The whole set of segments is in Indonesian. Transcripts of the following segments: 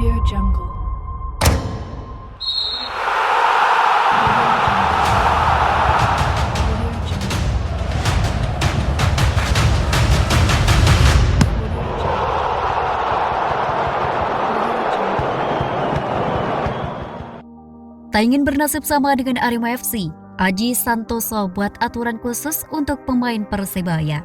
Audio Jungle. Tak ingin bernasib sama dengan Arema FC, Aji Santoso buat aturan khusus untuk pemain Persebaya.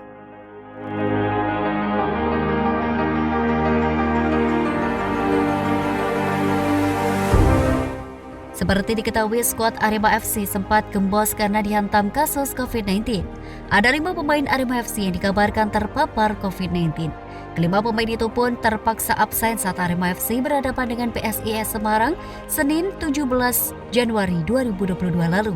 Seperti diketahui, skuad Arema FC sempat gembos karena dihantam kasus COVID-19. Ada 5 pemain Arema FC yang dikabarkan terpapar COVID-19. Kelima pemain itu pun terpaksa absen saat Arema FC berhadapan dengan PSIS Semarang Senin 17 Januari 2022 lalu.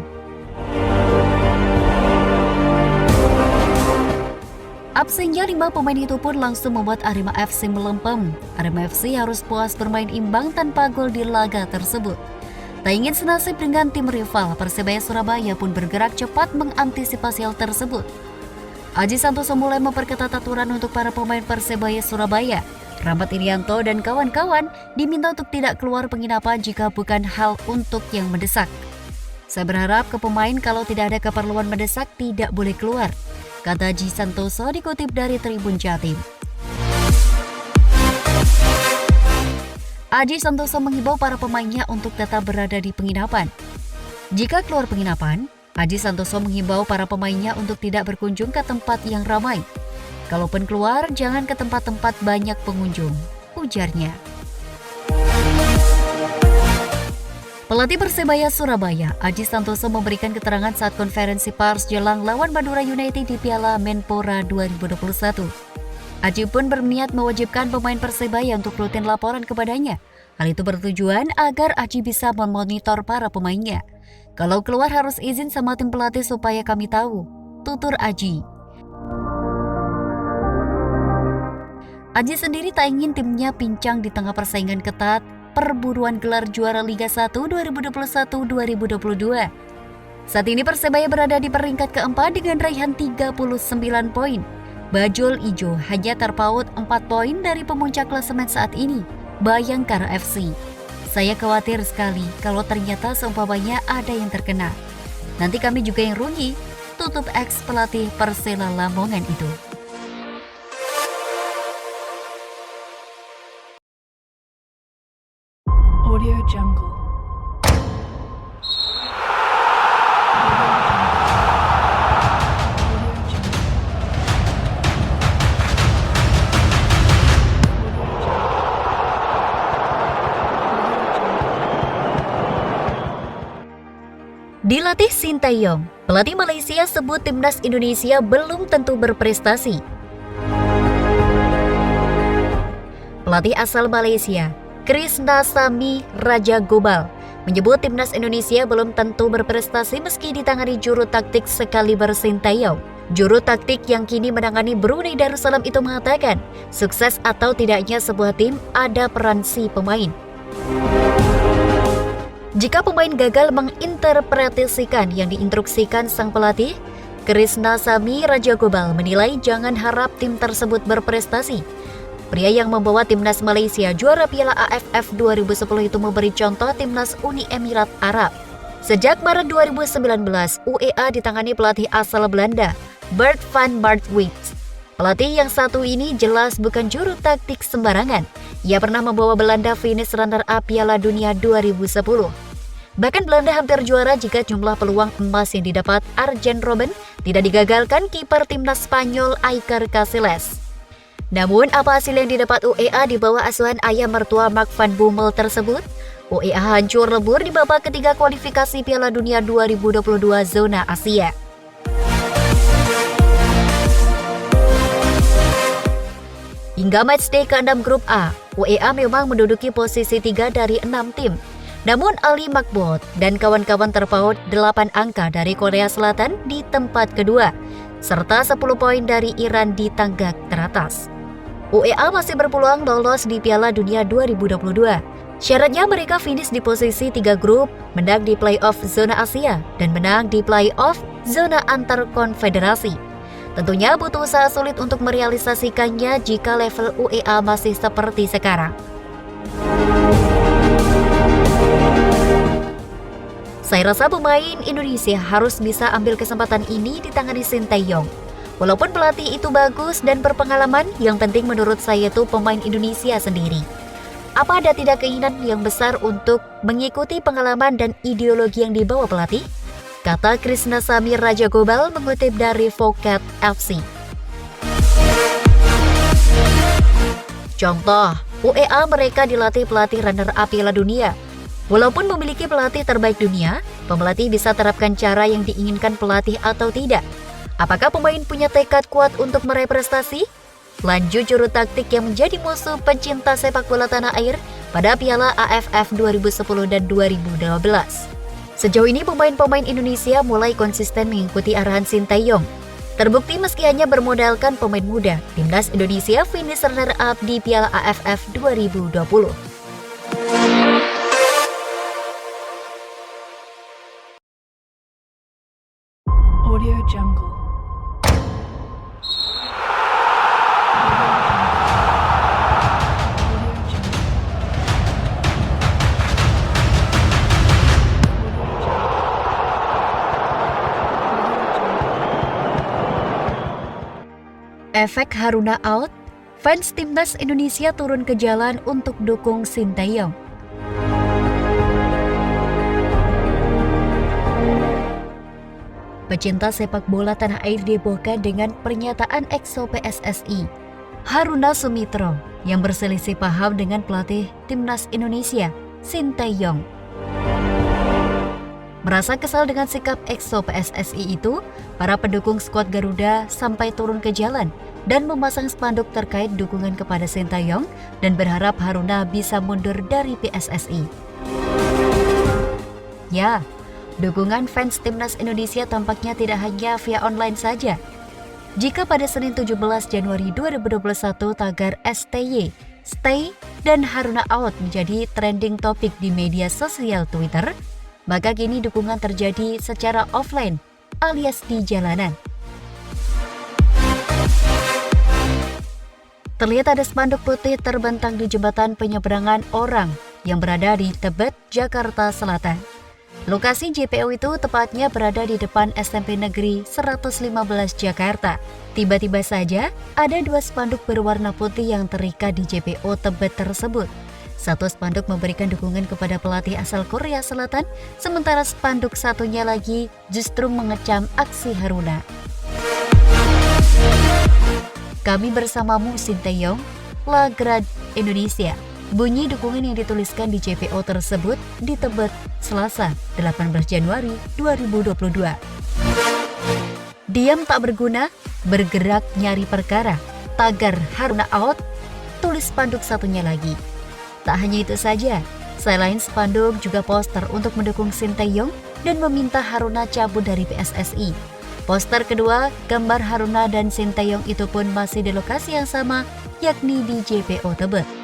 Absennya 5 pemain itu pun langsung membuat Arema FC melempem. Arema FC harus puas bermain imbang tanpa gol di laga tersebut. Tak ingin senasib dengan tim rival, Persebaya Surabaya pun bergerak cepat mengantisipasi hal tersebut. Aji Santoso mulai memperketat aturan untuk para pemain Persebaya Surabaya. Rahmat Irianto dan kawan-kawan diminta untuk tidak keluar penginapan jika bukan hal untuk yang mendesak. Saya berharap ke pemain kalau tidak ada keperluan mendesak tidak boleh keluar, kata Aji Santoso dikutip dari Tribun Jatim. Aji Santoso mengimbau para pemainnya untuk tetap berada di penginapan. Jika keluar penginapan, Aji Santoso mengimbau para pemainnya untuk tidak berkunjung ke tempat yang ramai. Kalaupun keluar, jangan ke tempat-tempat banyak pengunjung, ujarnya. Pelatih Persebaya Surabaya, Aji Santoso memberikan keterangan saat konferensi pers jelang lawan Madura United di Piala Menpora 2021. Aji pun berniat mewajibkan pemain Persebaya untuk rutin laporan kepadanya. Hal itu bertujuan agar Aji bisa memonitor para pemainnya. Kalau keluar harus izin sama tim pelatih supaya kami tahu, tutur Aji. Aji sendiri tak ingin timnya pincang di tengah persaingan ketat perburuan gelar juara Liga 1 2021-2022. Saat ini Persebaya berada di peringkat keempat dengan raihan 39 poin. Bajul Ijo hanya terpaut 4 poin dari pemuncak klasemen saat ini, Bayangkara FC. Saya khawatir sekali kalau ternyata seumpamanya ada yang terkena. Nanti kami juga yang rugi, tutup ex pelatih Persela Lamongan itu. Audio Jungle. Dilatih Sintayong, pelatih Malaysia sebut timnas Indonesia belum tentu berprestasi. Pelatih asal Malaysia, Krisnasamy Rajagopal, menyebut timnas Indonesia belum tentu berprestasi meski ditangani juru taktik sekaliber Sintayong. Juru taktik yang kini menangani Brunei Darussalam itu mengatakan, sukses atau tidaknya sebuah tim ada peran si pemain. Jika pemain gagal menginterpretasikan yang diinstruksikan sang pelatih, Krisnasamy Rajagopal menilai jangan harap tim tersebut berprestasi. Pria yang membawa timnas Malaysia juara Piala AFF 2010 itu memberi contoh timnas Uni Emirat Arab. Sejak Maret 2019, UEA ditangani pelatih asal Belanda, Bert van Marwijk. Pelatih yang satu ini jelas bukan juru taktik sembarangan. Ia pernah membawa Belanda finish runner-up Piala Dunia 2010. Bahkan Belanda hampir juara jika jumlah peluang emas yang didapat Arjen Robben tidak digagalkan kiper timnas Spanyol Iker Casillas. Namun, apa hasil yang didapat UEA di bawah asuhan ayah mertua Mark van Bommel tersebut? UEA hancur lebur di babak ketiga kualifikasi Piala Dunia 2022 zona Asia. Hingga matchday ke-6 grup A, UEA memang menduduki posisi 3 dari 6 tim. Namun Ali Makbout dan kawan-kawan terpaut 8 angka dari Korea Selatan di tempat kedua, serta 10 poin dari Iran di tangga teratas. UEA masih berpeluang lolos di Piala Dunia 2022. Syaratnya mereka finish di posisi 3 grup, menang di playoff zona Asia, dan menang di playoff zona antar konfederasi. Tentunya butuh usaha sulit untuk merealisasikannya jika level UEA masih seperti sekarang. Saya rasa pemain Indonesia harus bisa ambil kesempatan ini ditangani Sinteyong. Walaupun pelatih itu bagus dan berpengalaman, yang penting menurut saya itu pemain Indonesia sendiri. Apa ada tidak keinginan yang besar untuk mengikuti pengalaman dan ideologi yang dibawa pelatih? Kata Krisna Samir Raja Gobal mengutip dari Vokat FC. Contoh, UEA mereka dilatih pelatih runner-up Piala Dunia. Walaupun memiliki pelatih terbaik dunia, pelatih bisa terapkan cara yang diinginkan pelatih atau tidak. Apakah pemain punya tekad kuat untuk meraih prestasi? Lanjut juru taktik yang menjadi musuh pencinta sepak bola tanah air pada Piala AFF 2010 dan 2012. Sejauh ini pemain-pemain Indonesia mulai konsisten mengikuti arahan Sinteyong. Terbukti meski hanya bermodalkan pemain muda, timnas Indonesia finish runner-up di Piala AFF 2020. Audio Jungle. Efek Haruna out, fans timnas Indonesia turun ke jalan untuk dukung Sinteyong. Pecinta sepak bola tanah air dihebohkan dengan pernyataan EXO PSSI, Haruna Sumitro, yang berselisih paham dengan pelatih timnas Indonesia, Sinteyong. Merasa kesal dengan sikap EXO PSSI itu, para pendukung skuad Garuda sampai turun ke jalan dan memasang spanduk terkait dukungan kepada Sinteyong dan berharap Haruna bisa mundur dari PSSI. Ya, dukungan fans timnas Indonesia tampaknya tidak hanya via online saja. Jika pada Senin 17 Januari 2021 tagar STY, Stay, dan Haruna Out menjadi trending topik di media sosial Twitter, maka kini dukungan terjadi secara offline alias di jalanan. Terlihat ada spanduk putih terbentang di jembatan penyeberangan orang yang berada di Tebet, Jakarta Selatan. Lokasi JPO itu tepatnya berada di depan SMP Negeri 115 Jakarta. Tiba-tiba saja ada dua spanduk berwarna putih yang terikat di JPO Tebet tersebut. Satu spanduk memberikan dukungan kepada pelatih asal Korea Selatan, sementara spanduk satunya lagi justru mengecam aksi Haruna. Kami bersamamu Sinteyong, Lagrad Indonesia. Bunyi dukungan yang dituliskan di JPO tersebut di Tebet, Selasa, 18 Januari 2022. Diam tak berguna, bergerak nyari perkara. Tagar Haruna out, tulis spanduk satunya lagi. Tak hanya itu saja, selain spanduk juga poster untuk mendukung Sinteyong dan meminta Haruna cabut dari PSSI. Poster kedua, gambar Haruna dan Sinteyong itu pun masih di lokasi yang sama, yakni di JPO Tebet.